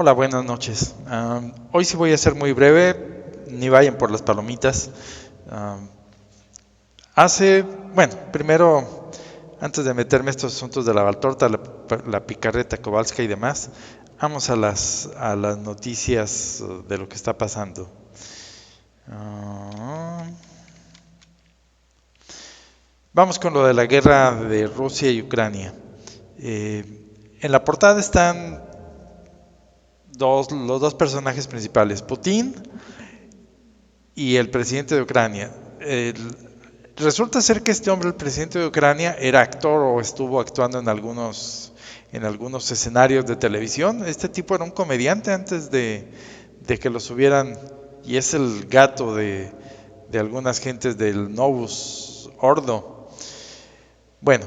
Hola, buenas noches. Hoy sí voy a ser muy breve, ni vayan por las palomitas. Am, primero, antes de meterme a estos asuntos de la Valtorta, la picarreta Kowalska y demás, vamos a las noticias de lo que está pasando. Ah, Vamos con lo de la guerra de Rusia y Ucrania. En la portada están los dos personajes principales, Putin y el presidente de Ucrania. Resulta ser que este hombre, el presidente de Ucrania, era actor o estuvo actuando en algunos escenarios de televisión. Este tipo era un comediante antes de que lo subieran y es el gato de algunas gentes del Novus Ordo. Bueno,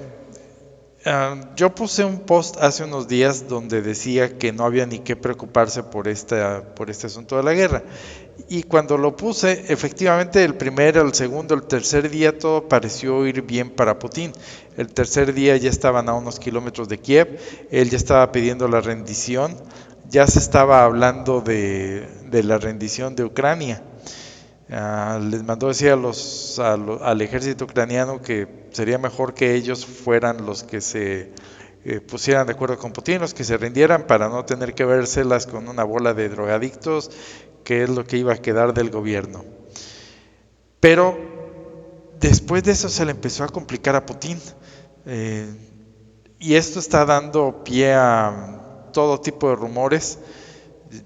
yo puse un post hace unos días donde decía que no había ni que preocuparse por este asunto de la guerra. Y cuando lo puse, efectivamente el primero, el segundo, el tercer día todo pareció ir bien para Putin. El tercer día ya estaban a unos kilómetros de Kiev, él ya estaba pidiendo la rendición, ya se estaba hablando de la rendición de Ucrania. Les mandó decir al ejército ucraniano que sería mejor que ellos fueran los que se pusieran de acuerdo con Putin, los que se rindieran para no tener que vérselas con una bola de drogadictos, que es lo que iba a quedar del gobierno. Pero después de eso se le empezó a complicar a Putin. Eh, y esto está dando pie a todo tipo de rumores.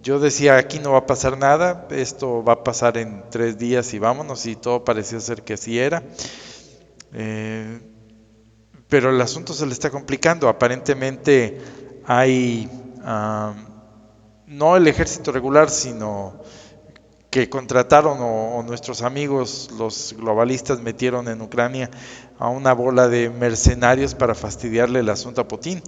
Yo decía, aquí no va a pasar nada, esto va a pasar en 3 días y vámonos, y todo parecía ser que así era. Eh, pero el asunto se le está complicando. Aparentemente hay, no el ejército regular, sino que contrataron o nuestros amigos los globalistas metieron en Ucrania a una bola de mercenarios para fastidiarle el asunto a Putin.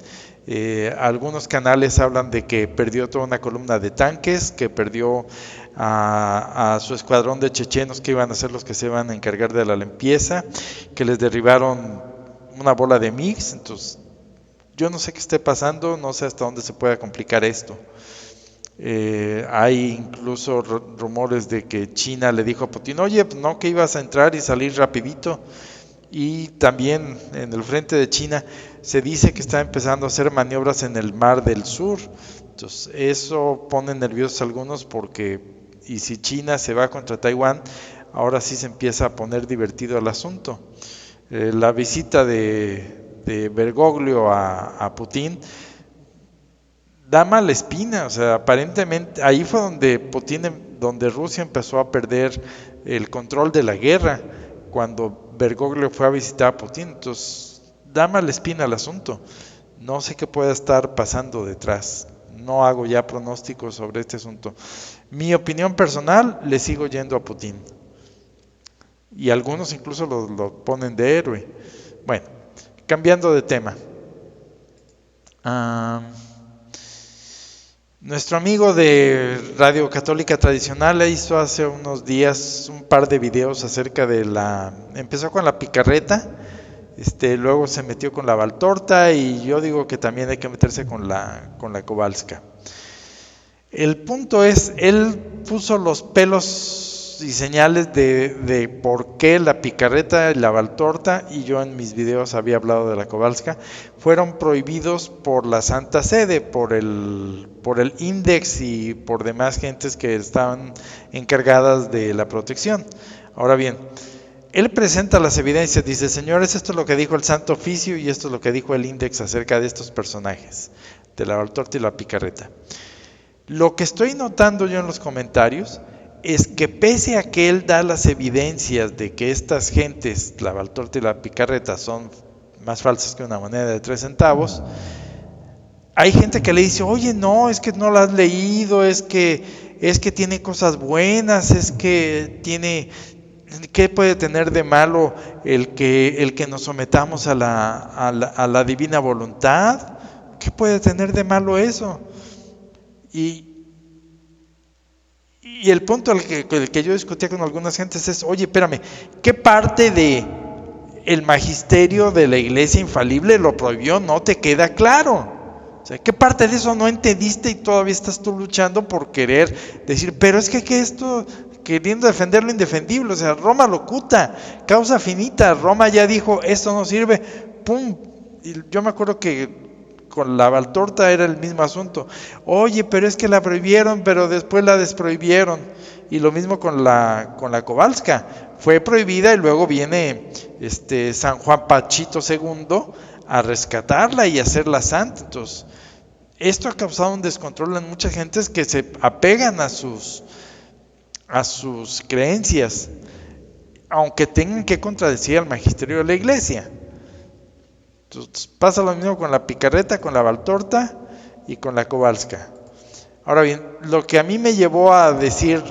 Algunos canales hablan de que perdió toda una columna de tanques, que perdió a su escuadrón de chechenos que iban a ser los que se iban a encargar de la limpieza, que les derribaron una bola de MiGs. Entonces yo no sé qué esté pasando, no sé hasta dónde se pueda complicar esto. Hay incluso rumores de que China le dijo a Putin, oye, no, que ibas a entrar y salir rapidito. Y también en el frente de China se dice que está empezando a hacer maniobras en el Mar del Sur. Entonces eso pone nerviosos a algunos porque, y si China se va contra Taiwán, ahora sí se empieza a poner divertido el asunto. La visita de Bergoglio a Putin da mala espina. O sea, aparentemente ahí fue donde donde Rusia empezó a perder el control de la guerra, cuando Bergoglio fue a visitar a Putin. Entonces, da mala espina el asunto. No sé qué pueda estar pasando detrás. No hago ya pronósticos sobre este asunto. Mi opinión personal, le sigo yendo a Putin. Y algunos incluso lo ponen de héroe. Bueno, cambiando de tema. Ah... Nuestro amigo de Radio Católica Tradicional hizo hace unos días un par de videos acerca de empezó con la picarreta, luego se metió con la Valtorta, y yo digo que también hay que meterse con la Kowalska. El punto es, él puso los pelos y señales de por qué la picarreta y la Valtorta, y yo en mis videos había hablado de la Kowalska, fueron prohibidos por la Santa Sede, por el Index y por demás gentes que estaban encargadas de la protección. Ahora bien, él presenta las evidencias, dice, señores, esto es lo que dijo el Santo Oficio y esto es lo que dijo el Index acerca de estos personajes, de la Valtorta y la picarreta. Lo que estoy notando yo en los comentarios es que pese a que él da las evidencias de que estas gentes, la Valtorta y la picarreta, son más falsas que una moneda de 3 centavos, hay gente que le dice, oye, no, es que no la has leído, es que tiene cosas buenas, es que tiene, ¿qué puede tener de malo el que nos sometamos a la divina voluntad? ¿Qué puede tener de malo eso? Y el punto el que yo discutía con algunas gentes es, oye, espérame, ¿qué parte de el magisterio de la iglesia infalible lo prohibió? No te queda claro. sea, ¿qué parte de eso no entendiste y todavía estás tú luchando por querer decir, pero es que esto, queriendo defender lo indefendible? O sea, Roma locuta, causa finita, Roma ya dijo, esto no sirve, ¡pum! Y yo me acuerdo que con la Valtorta era el mismo asunto. Oye, pero es que la prohibieron, pero después la desprohibieron. Y lo mismo con la Kowalska. Fue prohibida y luego viene San Juan Pachito II a rescatarla y hacerla santa. Entonces, esto ha causado un descontrol en muchas gentes que se apegan a sus creencias, aunque tengan que contradecir al magisterio de la iglesia. Entonces, pasa lo mismo con la picarreta, con la Valtorta y con la Kowalska. Ahora bien, lo que a mí me llevó a decir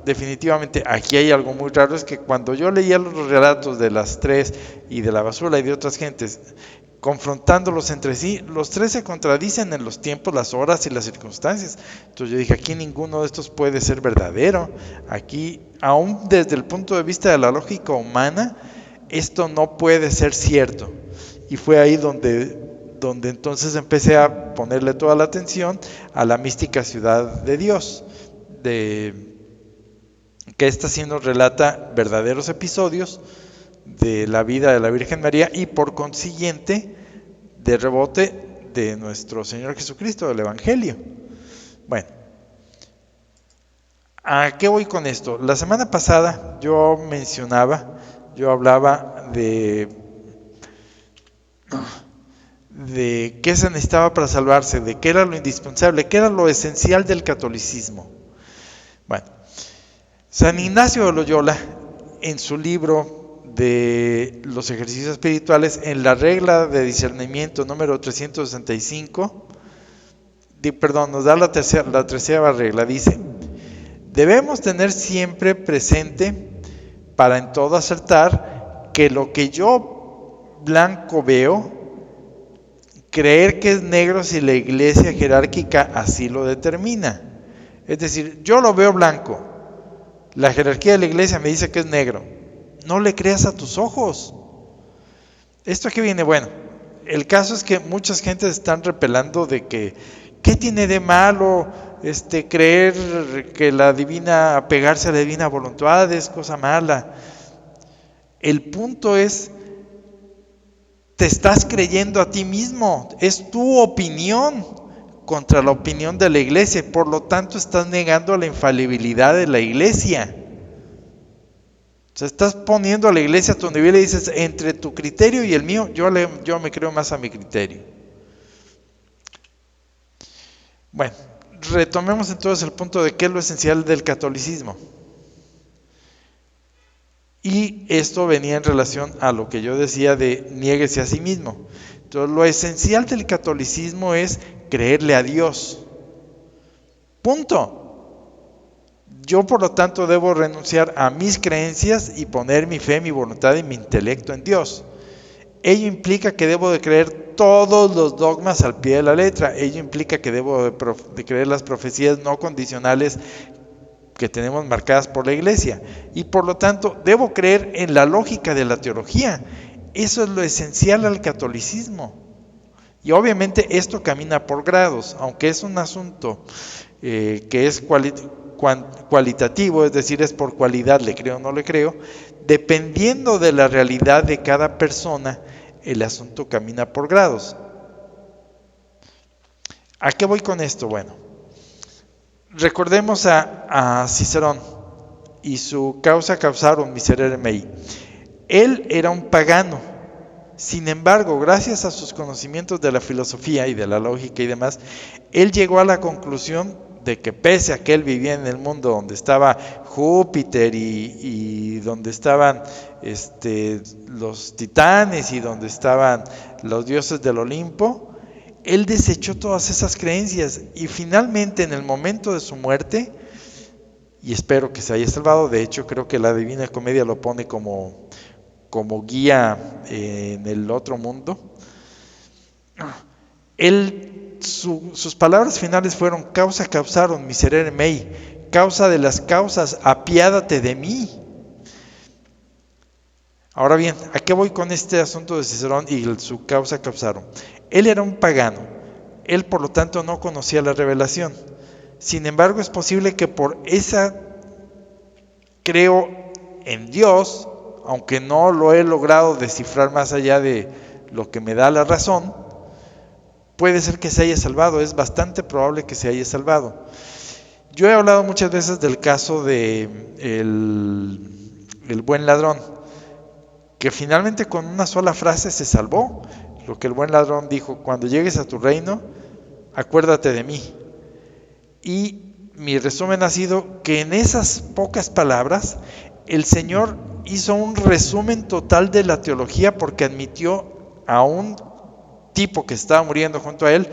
definitivamente aquí hay algo muy raro es que cuando yo leía los relatos de las tres y de la basura y de otras gentes, confrontándolos entre sí, los tres se contradicen en los tiempos, las horas y las circunstancias. Entonces yo dije, aquí ninguno de estos puede ser verdadero. Aquí, aún desde el punto de vista de la lógica humana, esto no puede ser cierto. Y fue ahí donde entonces empecé a ponerle toda la atención a la mística ciudad de Dios, que esta sí nos relata verdaderos episodios de la vida de la Virgen María y por consiguiente de rebote de nuestro Señor Jesucristo, del Evangelio. Bueno, ¿a qué voy con esto? La semana pasada yo hablaba de qué se necesitaba para salvarse, de qué era lo indispensable, qué era lo esencial del catolicismo. Bueno, San Ignacio de Loyola, en su libro de los ejercicios espirituales, en la regla de discernimiento número 365, nos da la tercera regla, dice: debemos tener siempre presente, para en todo acertar, que lo que yo blanco veo, creer que es negro si la iglesia jerárquica así lo determina. Es decir, yo lo veo blanco, la jerarquía de la iglesia me dice que es negro. No le creas a tus ojos. ¿Esto aquí viene? Bueno, el caso es que muchas gentes están repelando de que, ¿qué tiene de malo creer que apegarse a la divina voluntad es cosa mala? El punto es, te estás creyendo a ti mismo, es tu opinión contra la opinión de la iglesia, por lo tanto estás negando la infalibilidad de la iglesia. O sea, estás poniendo a la iglesia a tu nivel y dices, entre tu criterio y el mío, yo me creo más a mi criterio. Bueno, retomemos entonces el punto de qué es lo esencial del catolicismo. Y esto venía en relación a lo que yo decía de niéguese a sí mismo. Entonces, lo esencial del catolicismo es creerle a Dios. Punto. Yo, por lo tanto, debo renunciar a mis creencias y poner mi fe, mi voluntad y mi intelecto en Dios. Ello implica que debo de creer todos los dogmas al pie de la letra. Ello implica que debo de creer las profecías no condicionales que tenemos marcadas por la iglesia. Y por lo tanto, debo creer en la lógica de la teología. Eso es lo esencial al catolicismo. Y obviamente esto camina por grados, aunque es un asunto que es cualitativo, es decir, es por cualidad, le creo o no le creo, dependiendo de la realidad de cada persona, el asunto camina por grados. ¿A qué voy con esto? Bueno, recordemos a Cicerón y su causa causarum miserere mei. Él era un pagano. Sin embargo, gracias a sus conocimientos de la filosofía y de la lógica y demás, él llegó a la conclusión de que pese a que él vivía en el mundo donde estaba Júpiter y donde estaban los titanes y donde estaban los dioses del Olimpo, él desechó todas esas creencias y finalmente en el momento de su muerte, y espero que se haya salvado, de hecho creo que la Divina Comedia lo pone como guía en el otro mundo, sus palabras finales fueron: causa causarum miserere mei, causa de las causas, apiádate de mí. Ahora bien, ¿a qué voy con este asunto de Cicerón y su causa causarum? Él era un pagano, Él, por lo tanto, no conocía la revelación. Sin embargo, es posible que por esa creo en Dios, aunque no lo he logrado descifrar más allá de lo que me da la razón, puede ser que se haya salvado, es bastante probable que se haya salvado. Yo he hablado muchas veces del caso de el buen ladrón, que finalmente con una sola frase se salvó. Lo que el buen ladrón dijo: cuando llegues a tu reino, acuérdate de mí. Y mi resumen ha sido que en esas pocas palabras el Señor hizo un resumen total de la teología, porque admitió a un tipo que estaba muriendo junto a él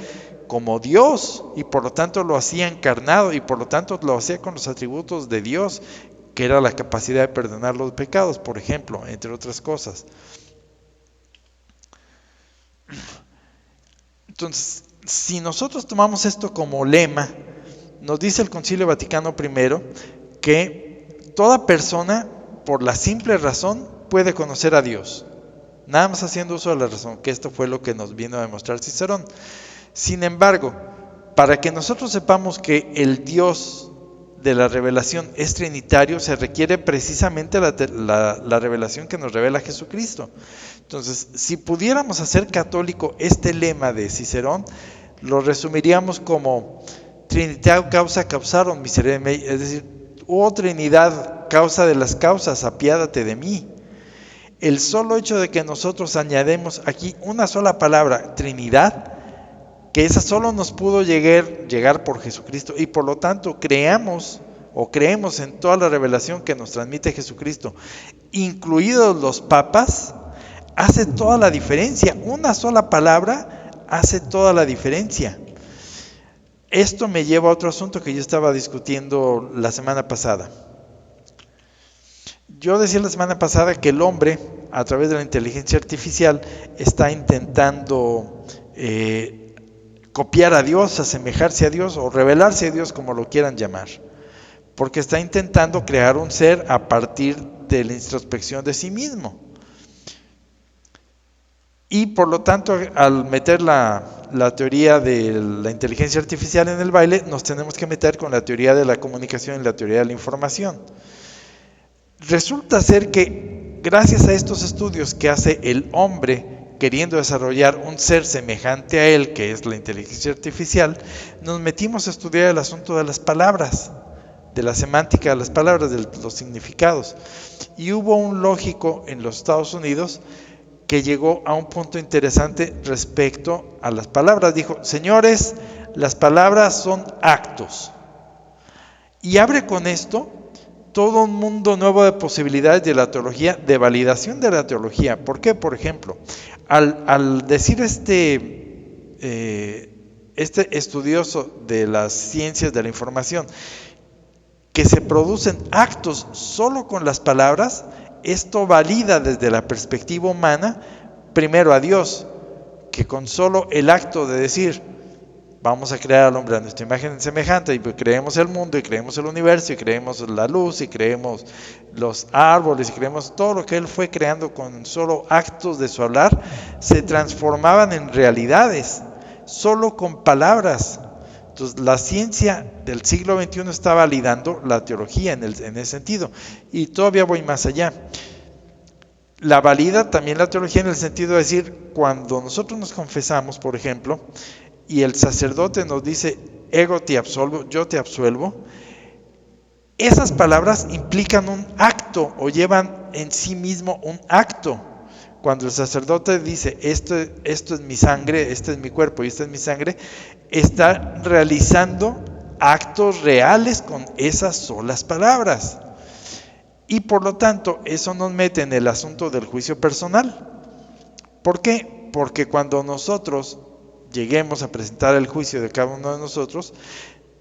como Dios, y por lo tanto lo hacía encarnado, y por lo tanto lo hacía con los atributos de Dios, que era la capacidad de perdonar los pecados, por ejemplo, entre otras cosas. Entonces, si nosotros tomamos esto como lema, nos dice el Concilio Vaticano I que toda persona, por la simple razón, puede conocer a Dios, nada más haciendo uso de la razón, que esto fue lo que nos vino a demostrar Cicerón. Sin embargo, para que nosotros sepamos que el Dios de la revelación es trinitario, se requiere precisamente la revelación que nos revela Jesucristo. Entonces, si pudiéramos hacer católico este lema de Cicerón, lo resumiríamos como: Trinidad causa causarum miserere mei, es decir, oh Trinidad, causa de las causas, apiádate de mí. El solo hecho de que nosotros añademos aquí una sola palabra, Trinidad, que esa solo nos pudo llegar por Jesucristo, y por lo tanto creemos en toda la revelación que nos transmite Jesucristo, incluidos los papas, hace toda la diferencia. Una sola palabra hace toda la diferencia. Esto me lleva a otro asunto que yo estaba discutiendo la semana pasada. Yo decía la semana pasada que el hombre, a través de la inteligencia artificial, está intentando copiar a Dios, asemejarse a Dios o revelarse a Dios, como lo quieran llamar, porque está intentando crear un ser a partir de la introspección de sí mismo. Y por lo tanto, al meter la teoría de la inteligencia artificial en el baile, nos tenemos que meter con la teoría de la comunicación y la teoría de la información. Resulta ser que gracias a estos estudios que hace el hombre, queriendo desarrollar un ser semejante a él, que es la inteligencia artificial, nos metimos a estudiar el asunto de las palabras, de la semántica de las palabras, de los significados. Y hubo un lógico en los Estados Unidos que llegó a un punto interesante respecto a las palabras. Dijo: señores, las palabras son actos. Y abre con esto todo un mundo nuevo de posibilidades de la teología, de validación de la teología. ¿Por qué? Por ejemplo, al decir este estudioso de las ciencias de la información que se producen actos solo con las palabras, esto valida desde la perspectiva humana primero a Dios, que con solo el acto de decir: vamos a crear al hombre a nuestra imagen semejante, y creemos el mundo, y creemos el universo, y creemos la luz, y creemos los árboles, y creemos todo lo que él fue creando con solo actos de su hablar, se transformaban en realidades, solo con palabras. Entonces, la ciencia del siglo XXI está validando la teología en ese sentido. Y todavía voy más allá. La valida también la teología en el sentido de decir, cuando nosotros nos confesamos, por ejemplo, y el sacerdote nos dice: ego te absolvo, yo te absuelvo, esas palabras implican un acto o llevan en sí mismo un acto. Cuando el sacerdote dice: esto es mi sangre, este es mi cuerpo y esta es mi sangre, está realizando actos reales con esas solas palabras. Y por lo tanto, eso nos mete en el asunto del juicio personal. ¿Por qué? Porque cuando nosotros lleguemos a presentar el juicio de cada uno de nosotros,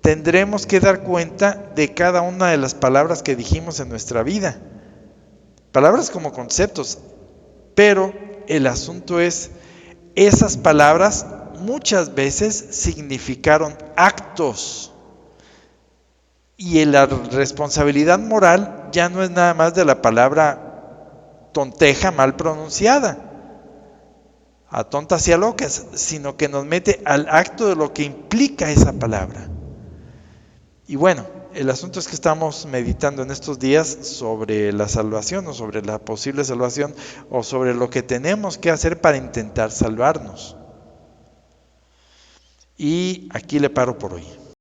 tendremos que dar cuenta de cada una de las palabras que dijimos en nuestra vida. Palabras como conceptos, pero el asunto es, esas palabras muchas veces significaron actos, y la responsabilidad moral ya no es nada más de la palabra tonteja mal pronunciada. a tontas y a locas, sino que nos mete al acto de lo que implica esa palabra. Y bueno, el asunto es que estamos meditando en estos días sobre la salvación o sobre la posible salvación o sobre lo que tenemos que hacer para intentar salvarnos. Y aquí le paro por hoy.